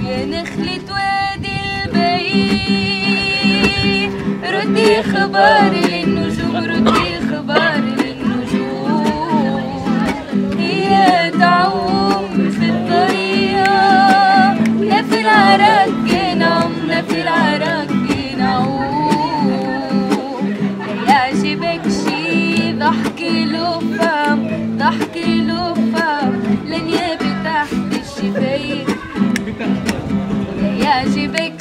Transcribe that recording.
يا نخلة وادي البعيد ردي خبار للنجوم، ردي خبار للنجوم. هي تعوم في الطريق نفي العراق ينعم، نفي العراق ينعم. لا يعجبك شي ضحكي له فهم، ضحكي له فهم لن يبي تحت الشفايف. لا يعجبك